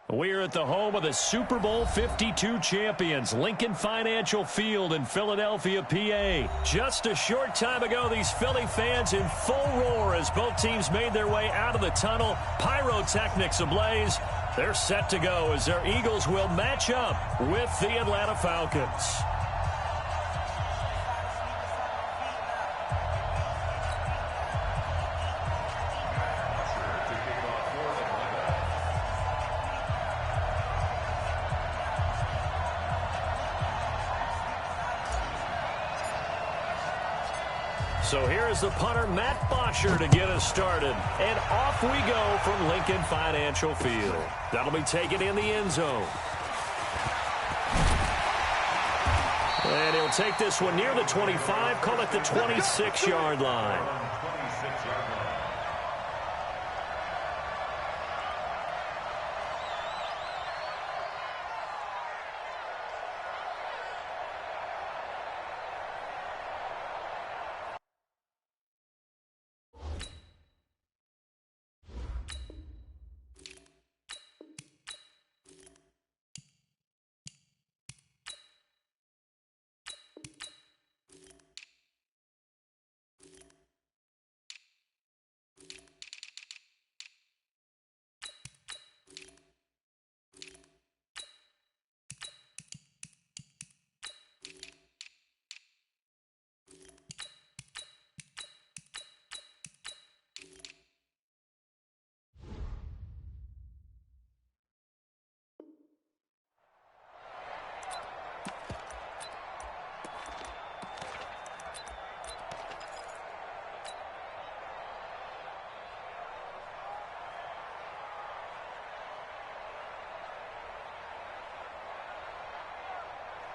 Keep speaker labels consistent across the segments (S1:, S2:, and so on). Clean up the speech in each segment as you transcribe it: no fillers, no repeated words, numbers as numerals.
S1: We're at the home of the Super Bowl 52 champions, Lincoln Financial Field in Philadelphia, PA. Just a short time ago, these Philly fans in full roar as both teams made their way out of the tunnel. Pyrotechnics ablaze. They're set to go as their Eagles will match up with the Atlanta Falcons. So here is the punter, Matt Bosher, to get us started. And off we go from Lincoln Financial Field. That'll be taken in the end zone. And he'll take this one near the 25, call it the 26-yard line.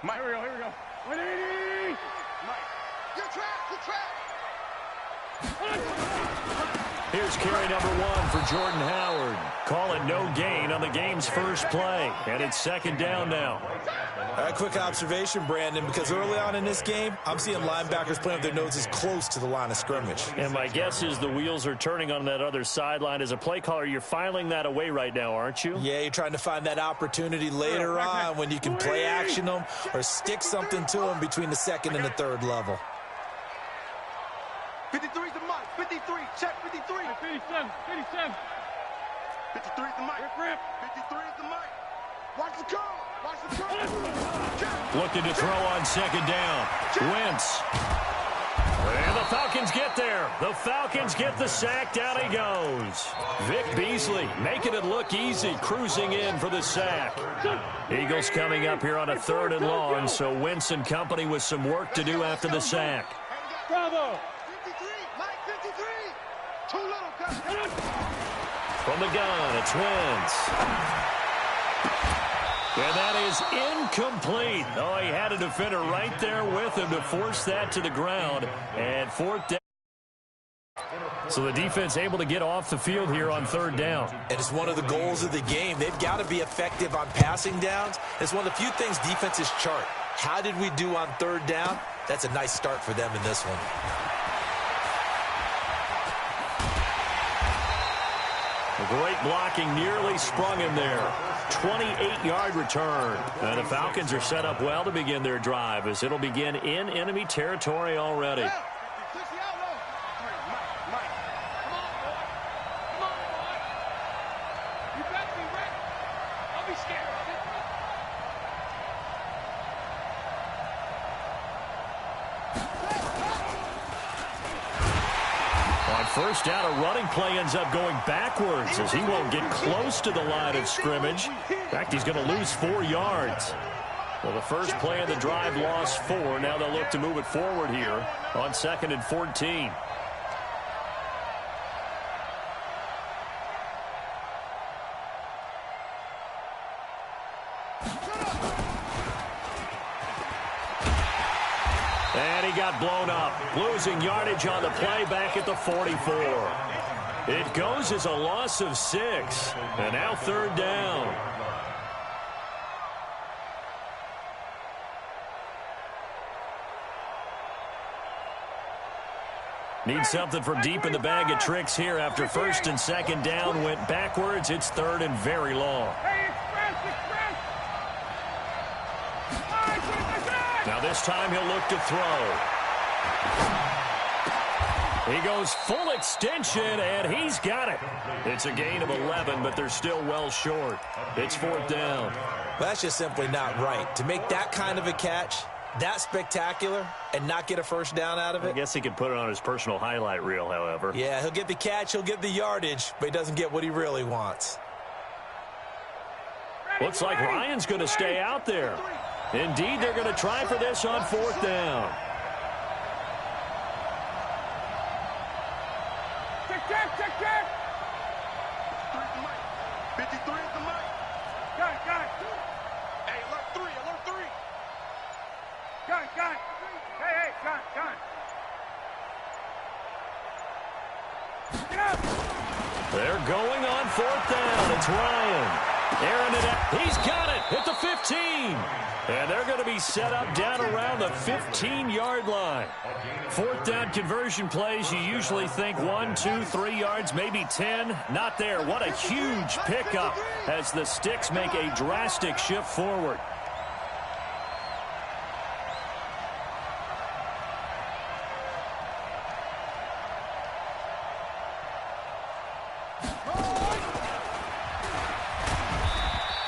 S2: Mike, here we go. 180! Mike, you're trapped!
S1: Here's carry number 1 for Jordan Howard. Call it no gain on the game's first play. And it's second down now.
S3: A quick observation, Brandon, because early on in this game, I'm seeing linebackers playing with their noses close to the line of scrimmage.
S1: And my guess is the wheels are turning on that other sideline. As a play caller, you're filing that away right now, aren't you?
S3: Yeah, you're trying to find that opportunity later on when you can play action them or stick something to them between the second and the third level.
S2: 53 is the mic. 53. Check 53. 57. 57. 53 is the mic. 53 is the mic. Watch the curl. Watch the curl.
S1: Looking to throw on second down. Wentz. And the Falcons get there. The Falcons get the sack. Down he goes. Vic Beasley making it look easy, cruising in for the sack. Eagles coming up here on a 3rd and long, so Wentz and company with some work to do after the sack.
S2: Bravo. 53. Mike 53. Too little.
S1: From the gun, it's Wentz. And that is incomplete. Oh, he had a defender right there with him to force that to the ground. And 4th down. So the defense able to get off the field here on 3rd down.
S3: And it's one of the goals of the game. They've got to be effective on passing downs. It's one of the few things defenses chart. How did we do on 3rd down? That's a nice start for them in this one.
S1: A great blocking nearly sprung him there. 28-yard return. And the Falcons are set up well to begin their drive as it'll begin in enemy territory already. First down, a running play ends up going backwards as he won't get close to the line of scrimmage. In fact, he's going to lose 4 yards. Well, the first play of the drive lost 4. Now they'll look to move it forward here on 2nd and 14. And he got blown up, losing yardage on the play back at the 44. It goes as a loss of 6, and now 3rd down. Need something from deep in the bag of tricks here after 1st and 2nd down went backwards. It's 3rd and very long. Now this time he'll look to throw. He goes full extension, and he's got it. It's a gain of 11, but they're still well short. It's 4th down.
S3: Well, that's just simply not right. To make that kind of a catch, that spectacular, and not get a first down out of it.
S1: I guess he could put it on his personal highlight reel, however.
S3: Yeah, he'll get the catch, he'll get the yardage, but he doesn't get what he really wants.
S1: Looks like Ryan's going to stay out there. Indeed, they're going to try for this on 4th down.
S2: Check. 53 is the mic. Got it. Hey, alert 3. Got it. Hey, got it. Get up.
S1: They're going on 4th down. It's Ryan. Aaron, he's got it at the 15. And they're going to be set up down around the 15-yard line. 4th down conversion plays, you usually think 1, 2, 3 yards, maybe 10. Not there. What a huge pickup as the Sticks make a drastic shift forward.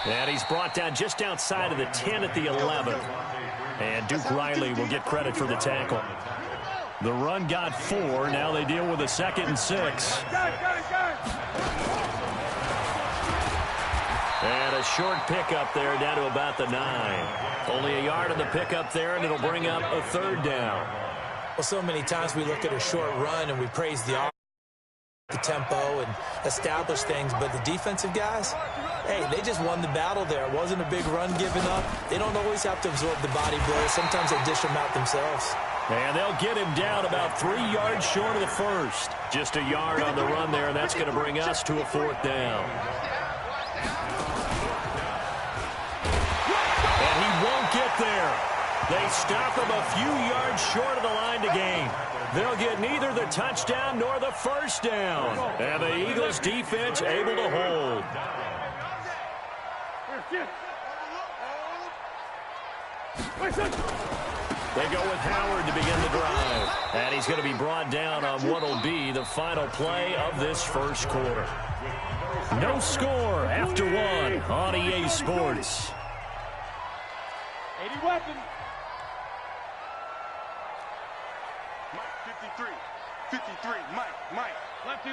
S1: And he's brought down just outside of the 10 at the 11. And Duke Riley will get credit for the tackle. The run got 4. Now they deal with a 2nd and 6. And a short pickup there down to about the 9. Only a yard on the pickup there, and it'll bring up a 3rd down.
S3: Well, so many times we look at a short run and we praise the tempo and establish things, but the defensive guys, hey, they just won the battle there. It wasn't a big run given up. They don't always have to absorb the body blows. Sometimes they dish them out themselves.
S1: And they'll get him down about 3 yards short of the first. Just a yard on the run there, and that's going to bring us to a 4th down. And he won't get there. They stop him a few yards short of the line to gain. They'll get neither the touchdown nor the first down. And the Eagles defense able to hold. They go with Howard to begin the drive. And he's going to be brought down on what will be the final play of this first quarter. No score after 1 on EA Sports.
S2: 80 weapons. 53, Mike. Lefty.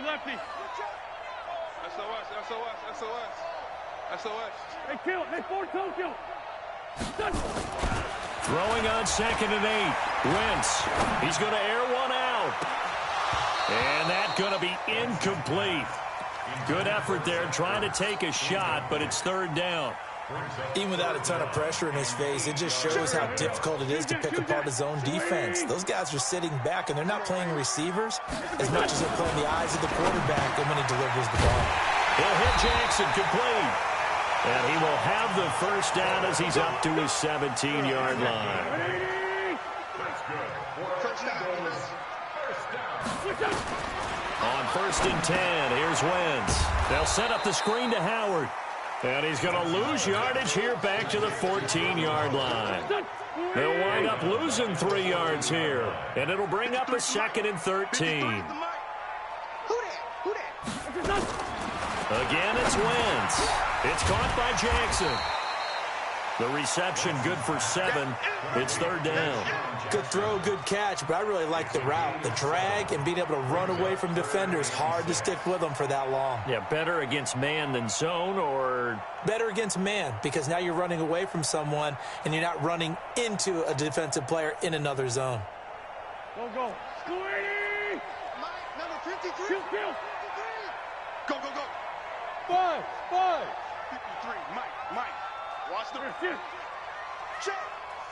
S2: SOS. Hey, kill it. Hey, forward toe kill.
S1: Throwing on 2nd and 8. Wentz. He's going to air one out. And that's going to be incomplete. Good effort there trying to take a shot, but it's 3rd down.
S3: Even without a ton of pressure in his face, it just shows how difficult it is to pick apart his own defense. Those guys are sitting back, and they're not playing receivers as much as they're playing the eyes of the quarterback and when he delivers the ball.
S1: He'll hit Jackson complete. And he will have the first down as he's up to his 17-yard line. On 1st and 10, here's Wentz. They'll set up the screen to Howard. And he's going to lose yardage here back to the 14-yard line. They'll wind up losing 3 yards here. And it'll bring up a 2nd and 13. Again, it's Wentz. It's caught by Jackson. The reception good for 7. It's 3rd down.
S3: Good throw, good catch, but I really like the route. The drag and being able to run away from defenders. Hard to stick with them for that long.
S1: Yeah, better against man than zone, or?
S3: Better against man, because now you're running away from someone and you're not running into a defensive player in another zone.
S2: Go. Squeeze! Number 53. Kill. 53. Go. 5. 53, Mike. Watch the receiver. Check.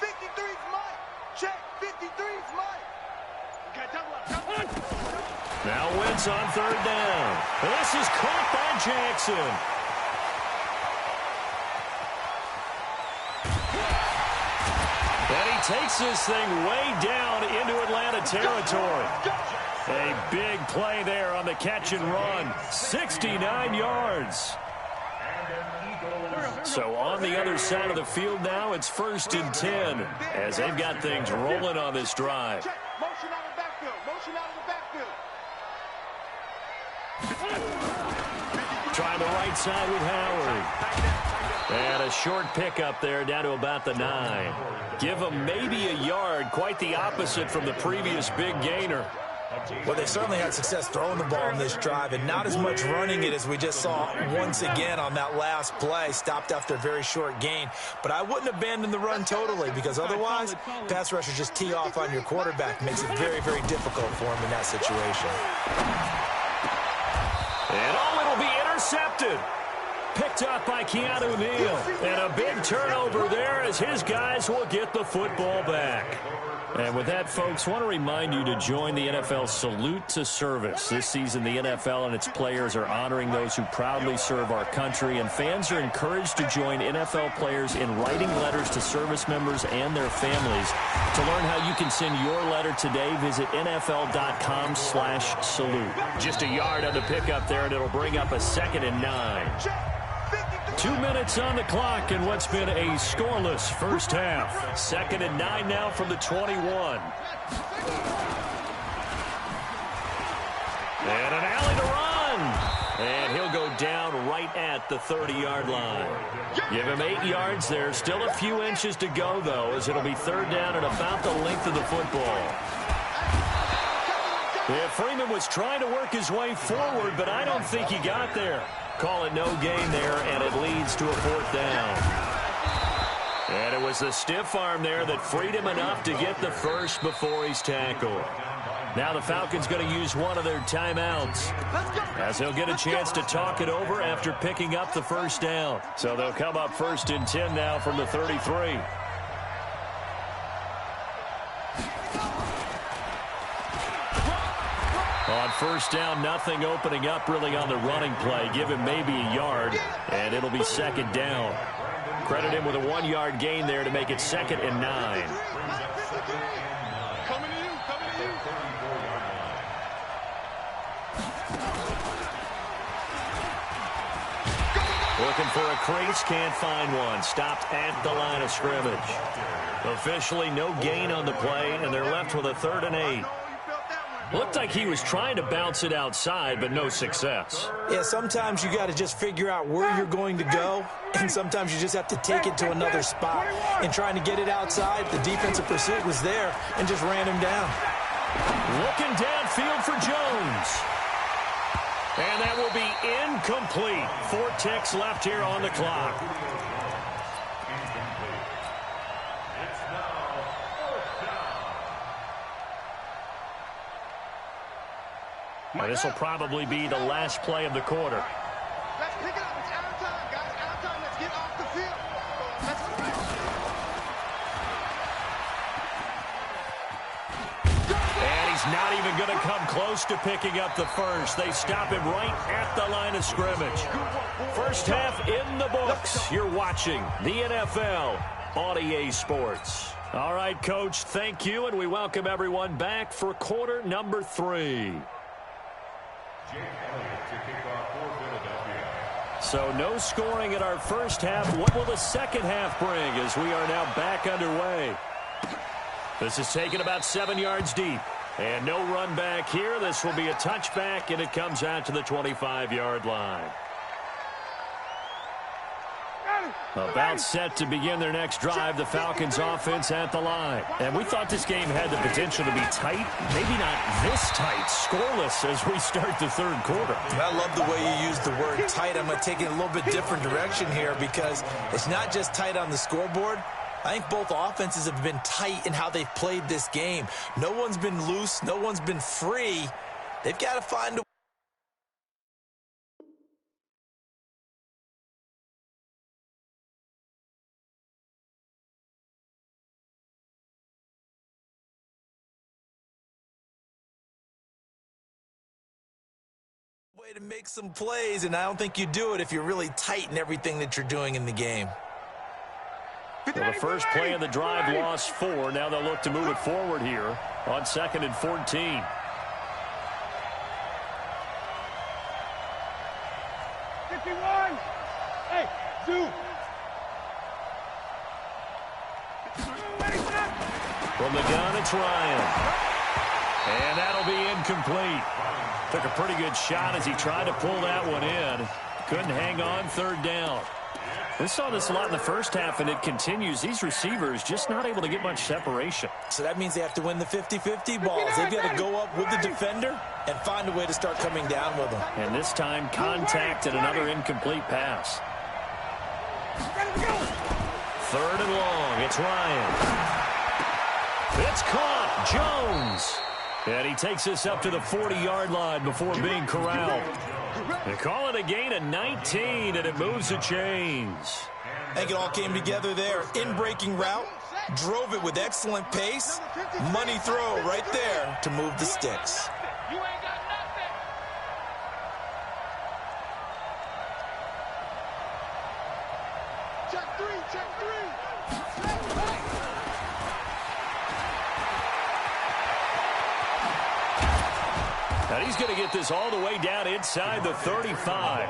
S2: 53's Mike. Check. 53's Mike. Okay, double up.
S1: Now Wentz on 3rd down. This is caught by Jackson. And he takes this thing way down into Atlanta territory. A big play there on the catch and run. 69 yards. So on the other side of the field now, it's 1st and 10 as they've got things rolling on this drive.
S2: Motion out of the backfield. Motion out of the backfield.
S1: Trying the right side with Howard. And a short pickup there down to about the 9. Give them maybe a yard, quite the opposite from the previous big gainer.
S3: Well, they certainly had success throwing the ball in this drive and not as much running it as we just saw once again on that last play. Stopped after a very short gain. But I wouldn't abandon the run totally because otherwise, pass rushers just tee off on your quarterback. Makes it very, very difficult for him in that situation.
S1: And it'll be intercepted. Picked up by Keanu Neal. And a big turnover there as his guys will get the football back. And with that, folks, I want to remind you to join the NFL Salute to Service. This season, the NFL and its players are honoring those who proudly serve our country, and fans are encouraged to join NFL players in writing letters to service members and their families. To learn how you can send your letter today, visit NFL.com/salute. Just a yard on the pickup there, and it'll bring up a 2nd and 9. 2 minutes on the clock in what's been a scoreless first half. 2nd and 9 now from the 21. And an alley to run. And he'll go down right at the 30-yard line. Give him 8 yards there. Still a few inches to go, though, as it'll be 3rd down and about the length of the football. Yeah, Freeman was trying to work his way forward, but I don't think he got there. Call it no gain there, and it leads to a 4th down. And it was the stiff arm there that freed him enough to get the first before he's tackled. Now the Falcons going to use one of their timeouts as they'll get a chance to talk it over after picking up the 1st down. So they'll come up 1st and 10 now from the 33. On 1st down, nothing opening up really on the running play. Give him maybe a yard, and it'll be 2nd down. Credit him with a 1-yard gain there to make it 2nd and 9.
S2: Coming to you.
S1: Looking for a crease, can't find one. Stopped at the line of scrimmage. Officially no gain on the play, and they're left with a 3rd and 8. Looked like he was trying to bounce it outside, but no success.
S3: Yeah, sometimes you got to just figure out where you're going to go, and sometimes you just have to take it to another spot. And trying to get it outside, the defensive pursuit was there and just ran him down.
S1: Looking downfield for Jones. And that will be incomplete. 4 ticks left here on the clock. And this will probably be the last play of the quarter.
S2: Let's pick it up. It's out of time, guys. Out of time. Let's get off the field.
S1: And he's not even going to come close to picking up the first. They stop him right at the line of scrimmage. First half in the books. You're watching the NFL on EA Sports. All right, Coach, thank you, and we welcome everyone back for quarter number 3. So no scoring in our first half. What will the second half bring as we are now back underway? This is taken about 7 yards deep. And no run back here. This will be a touchback, and it comes out to the 25-yard line. About set to begin their next drive, the Falcons offense at the line. And we thought this game had the potential to be tight. Maybe not this tight, scoreless as we start the 3rd quarter.
S3: I love the way you use the word tight. I'm going to take it a little bit different direction here because it's not just tight on the scoreboard. I think both offenses have been tight in how they've played this game. No one's been loose. No one's been free. They've got to find a way to make some plays, and I don't think you do it if you're really tight in everything that you're doing in the game.
S1: Well, the first play of the drive lost 4. Now they'll look to move it forward here on 2nd and 14.
S2: 51. Hey, 2.
S1: From the gun, it's Ryan. And that'll be incomplete. Took a pretty good shot as he tried to pull that one in. Couldn't hang on, third down. We saw this a lot in the first half, and it continues. These receivers just not able to get much separation.
S3: So that means they have to win the 50-50 balls. They've got to go up with the defender and find a way to start coming down with them.
S1: And this time, contact and another incomplete pass. Third and long. It's Ryan. It's caught. Jones. And he takes this up to the 40-yard line before being corralled. They call it a gain of 19, and it moves the chains.
S3: I think it all came together there. In-breaking route, drove it with excellent pace. Money throw right there to move the sticks.
S2: You ain't got nothing. Check three, check three.
S1: And he's going to get this all the way down inside the 35.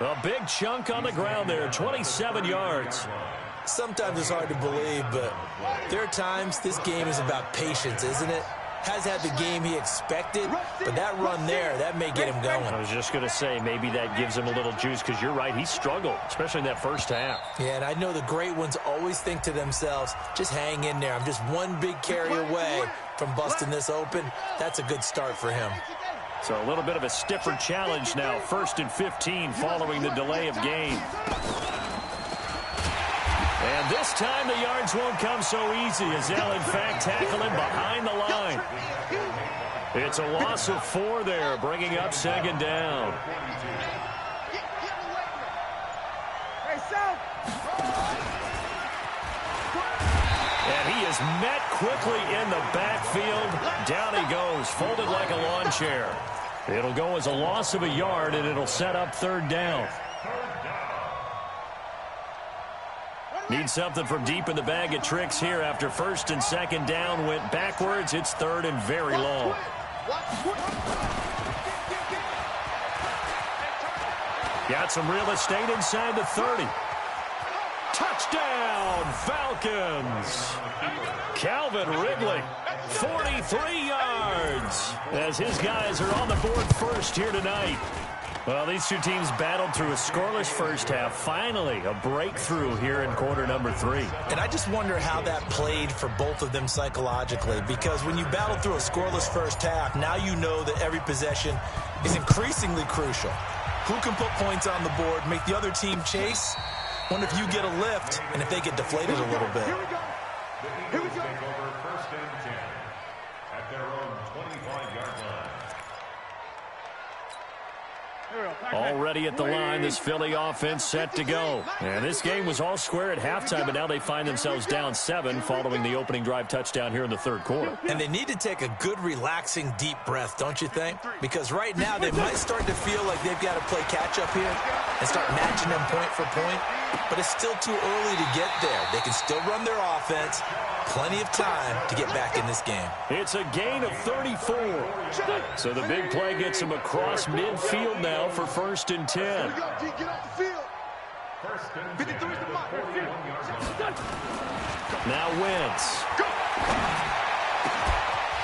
S1: A big chunk on the ground there, 27 yards.
S3: Sometimes it's hard to believe, but there are times this game is about patience, isn't it? Has had the game he expected, but that run there, that may get him going.
S1: I was just going to say, maybe that gives him a little juice, because you're right, he struggled, especially in that first half.
S3: Yeah, and I know the great ones always think to themselves, just hang in there. I'm just one big carry away from busting this open. That's a good start for him.
S1: So a little bit of a stiffer challenge now. 1st and 15 following the delay of game. And this time the yards won't come so easy as they'll in fact tackle him behind the line. It's a loss of 4 there, bringing up 2nd down. And he is met quickly in the backfield. Down he goes, folded like a lawn chair. It'll go as a loss of a yard, and it'll set up 3rd down. Need something from deep in the bag of tricks here after 1st and 2nd down went backwards. It's 3rd and very long. Got some real estate inside the 30. Touchdown, Falcons. Calvin Ridley, 43 yards, as his guys are on the board first here tonight. Well, these two teams battled through a scoreless first half. Finally, a breakthrough here in quarter number 3.
S3: And I just wonder how that played for both of them psychologically, because when you battle through a scoreless first half, now you know that every possession is increasingly crucial. Who can put points on the board, make the other team chase? Wonder if you get a lift and if they get deflated a little bit.
S2: Here we go. Here we go.
S4: Take over 1st and 10 at their own 25-yard line.
S1: Already at the line, this Philly offense set to go. And this game was all square at halftime, but now they find themselves down 7 following the opening drive touchdown here in the 3rd quarter.
S3: And they need to take a good, relaxing, deep breath, don't you think? Because right now they might start to feel like they've got to play catch-up here and start matching them point for point. But it's still too early to get there. They can still run their offense. Plenty of time to get back in this game.
S1: It's a gain of 34. So the big play gets them across midfield now for 1st and 10.
S2: Here we go, G. Get off the field. 53 is the mark.
S1: Now Wentz.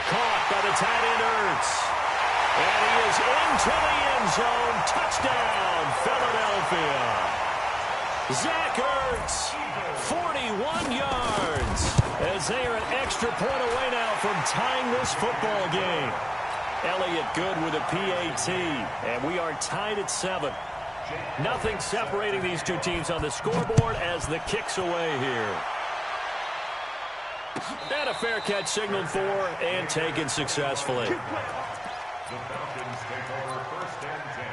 S1: Caught by the tight end Ertz. And he is into the end zone. Touchdown, Philadelphia. Zach Ertz, 41 yards, as they are an extra point away now from tying this football game. Elliott good with a PAT, and we are tied at 7. Nothing separating these two teams on the scoreboard as the kick's away here. And a fair catch signaled for and taken successfully.
S4: The Falcons take over 1st and 10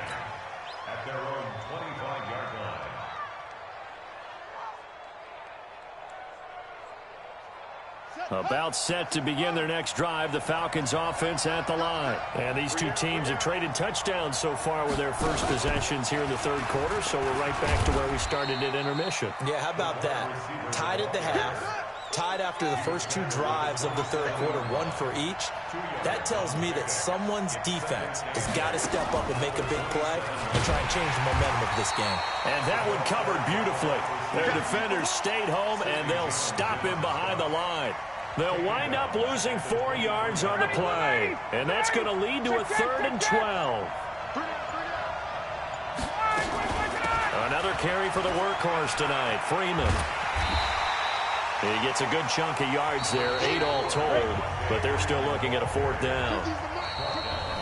S4: at their own 25-yard line.
S1: About set to begin their next drive, the Falcons offense at the line. And these two teams have traded touchdowns so far with their first possessions here in the 3rd quarter, so we're right back to where we started at intermission.
S3: Yeah, how about that? Tied at the half, tied after the first 2 drives of the 3rd quarter, 1 for each. That tells me that someone's defense has got to step up and make a big play and try and change the momentum of this game.
S1: And that one covered beautifully. Their defenders stayed home, and they'll stop him behind the line. They'll wind up losing 4 yards on the play. And that's going to lead to a 3rd and 12. Another carry for the workhorse tonight, Freeman. He gets a good chunk of yards there, 8 all told, but they're still looking at a 4th down.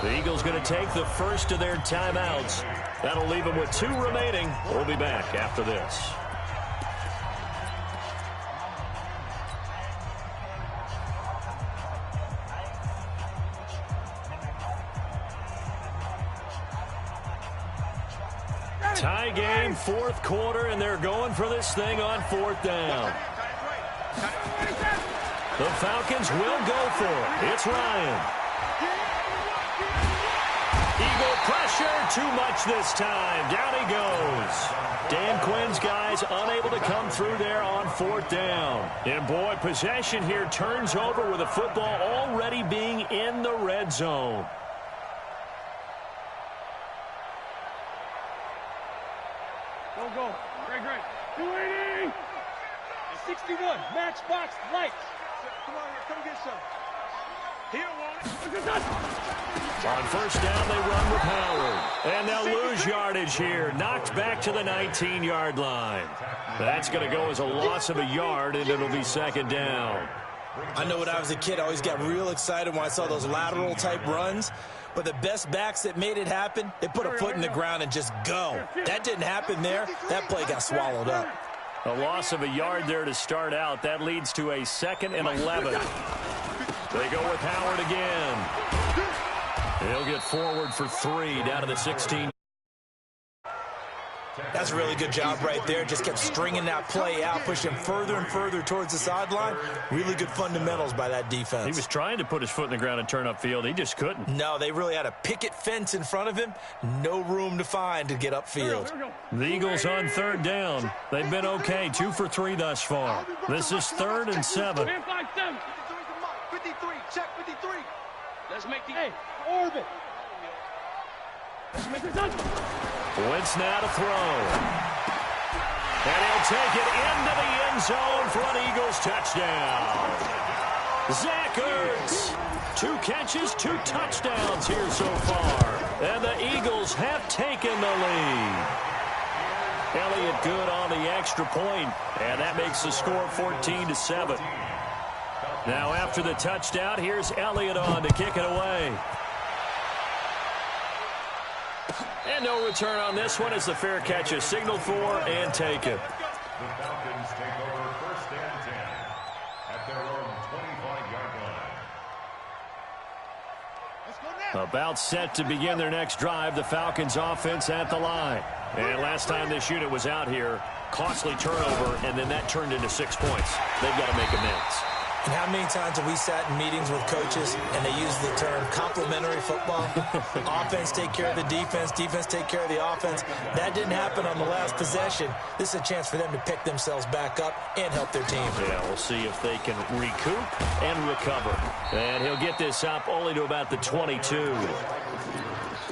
S1: The Eagles going to take the first of their timeouts. That'll leave them with 2 remaining. We'll be back after this. Tie game, 4th quarter, and they're going for this thing on 4th down. The Falcons will go for it. It's Ryan. Eagle pressure, too much this time. Down he goes. Dan Quinn's guys unable to come through there on 4th down. And boy, possession here turns over with the football already being in the red zone.
S2: Go. Great. 280. 61. Matchbox lights. Come on here. Come get some. He don't want it.
S1: On 1st down, they run with Howard. And they'll lose yardage here. Knocked back to the 19-yard line. That's going to go as a loss of a yard, and it'll be 2nd down.
S3: I know when I was a kid, I always got real excited when I saw those lateral-type runs. But the best backs that made it happen, they put a foot in the ground and just go. That didn't happen there. That play got swallowed up.
S1: A loss of a yard there to start out. That leads to a 2nd and 11. They go with Howard again. He'll get forward for 3 down to the 16.
S3: That's a really good job right there. Just kept stringing that play out, pushing further and further towards the sideline. Really good fundamentals by that defense.
S1: He was trying to put his foot in the ground and turn upfield. He just couldn't.
S3: No, they really had a picket fence in front of him. No room to find to get upfield.
S1: The Eagles on 3rd down. They've been okay, 2 for 3 thus far. This is 3rd and 7.
S2: 53. Check 53. Let's make the orbit. Let's make it done.
S1: Wentz now to throw. And he'll take it into the end zone for an Eagles touchdown. Zach Ertz. 2 catches, 2 touchdowns here so far. And the Eagles have taken the lead. Elliott good on the extra point, and that makes the score 14-7. Now after the touchdown, here's Elliott on to kick it away. And no return on this one as the fair catch is signaled for and taken.
S4: The Falcons take over 1st and 10 at their own 25-yard line.
S1: About set to begin their next drive, the Falcons offense at the line. And last time this unit was out here, costly turnover, and then that turned into 6 points. They've got to make amends.
S3: And how many times have we sat in meetings with coaches and they use the term complementary football? Offense take care of the defense, defense take care of the offense. That didn't happen on the last possession. This is a chance for them to pick themselves back up and help their team.
S1: Yeah, we'll see if they can recoup and recover. And he'll get this up only to about the 22.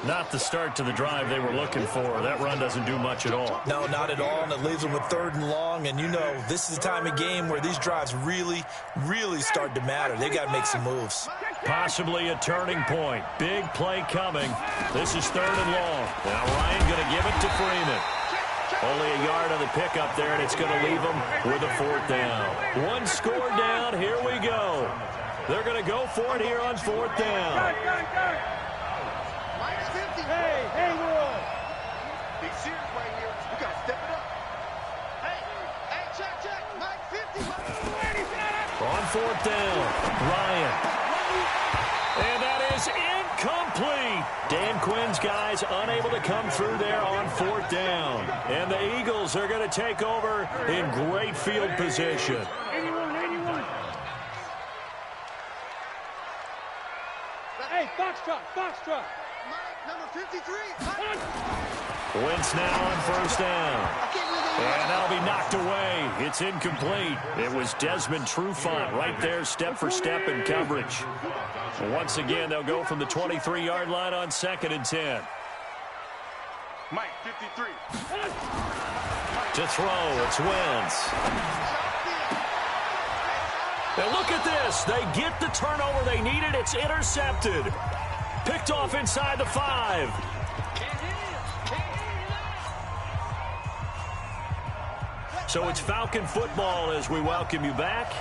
S1: Not the start to the drive they were looking for. That run doesn't do much at all.
S3: No, not at all, and it leaves them with 3rd and long. And you know, this is the time of game where these drives really start to matter. They got to make some moves.
S1: Possibly a turning point. Big play coming. This is 3rd and long. Now Ryan going to give it to Freeman. Only a yard on the pickup there, and it's going to leave them with a 4th down. 1 score down. Here we go. They're going to go for it here on 4th down.
S2: Hey, we're on. Big serious right here. We got to step it up. Hey, check. Mike 50.
S1: On 4th down, Ryan. And that is incomplete. Dan Quinn's guys unable to come through there on 4th down. And the Eagles are going to take over in great field position.
S2: 81. Hey, Foxtrot. Number 53.
S1: Wentz now on 1st down. And that'll be knocked away. It's incomplete. It was Desmond Trufant right there, step for step in coverage. Once again, they'll go from the 23-yard line on 2nd and 10.
S2: Mike 53.
S1: To throw, it's Wentz. And look at this. They get the turnover they needed. It's intercepted. Picked off inside the 5. So it's Falcon football as we welcome you back.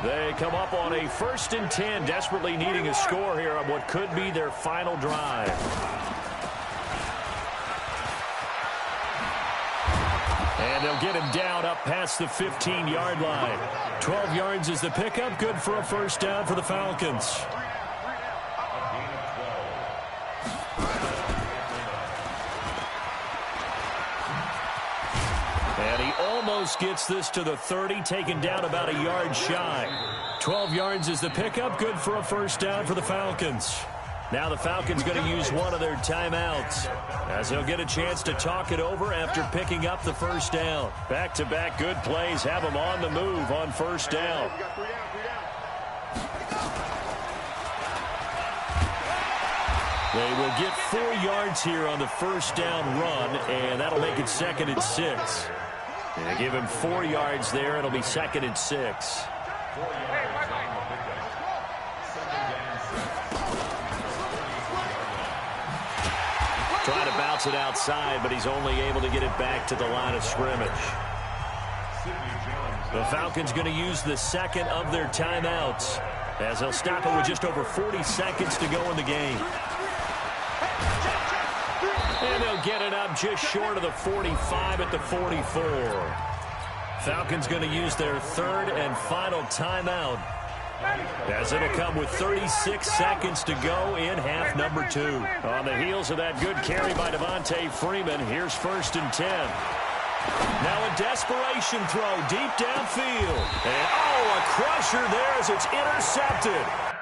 S1: They come up on a 1st and 10, desperately needing a score here on what could be their final drive. And they'll get him down up past the 15-yard line. 12 yards is the pickup. Good for a 1st down for the Falcons. And he almost gets this to the 30, taken down about a yard shy. 12 yards is the pickup. Good for a 1st down for the Falcons. Now the Falcons going to use one of their timeouts as they'll get a chance to talk it over after picking up the 1st down. Back-to-back good plays have them on the move on 1st down. They will get 4 yards here on the 1st down run, and that'll make it 2nd and 6. They give him 4 yards there. It'll be 2nd and 6. Trying to bounce it outside, but he's only able to get it back to the line of scrimmage. The Falcons going to use the 2nd of their timeouts as they'll stop it with just over 40 seconds to go in the game. And they'll get it up just short of the 45 at the 44. Falcons going to use their 3rd and final timeout as it'll come with 36 seconds to go in half number 2. On the heels of that good carry by Devontae Freeman, here's 1st and 10. Now a desperation throw deep downfield. And, a crusher there as it's intercepted.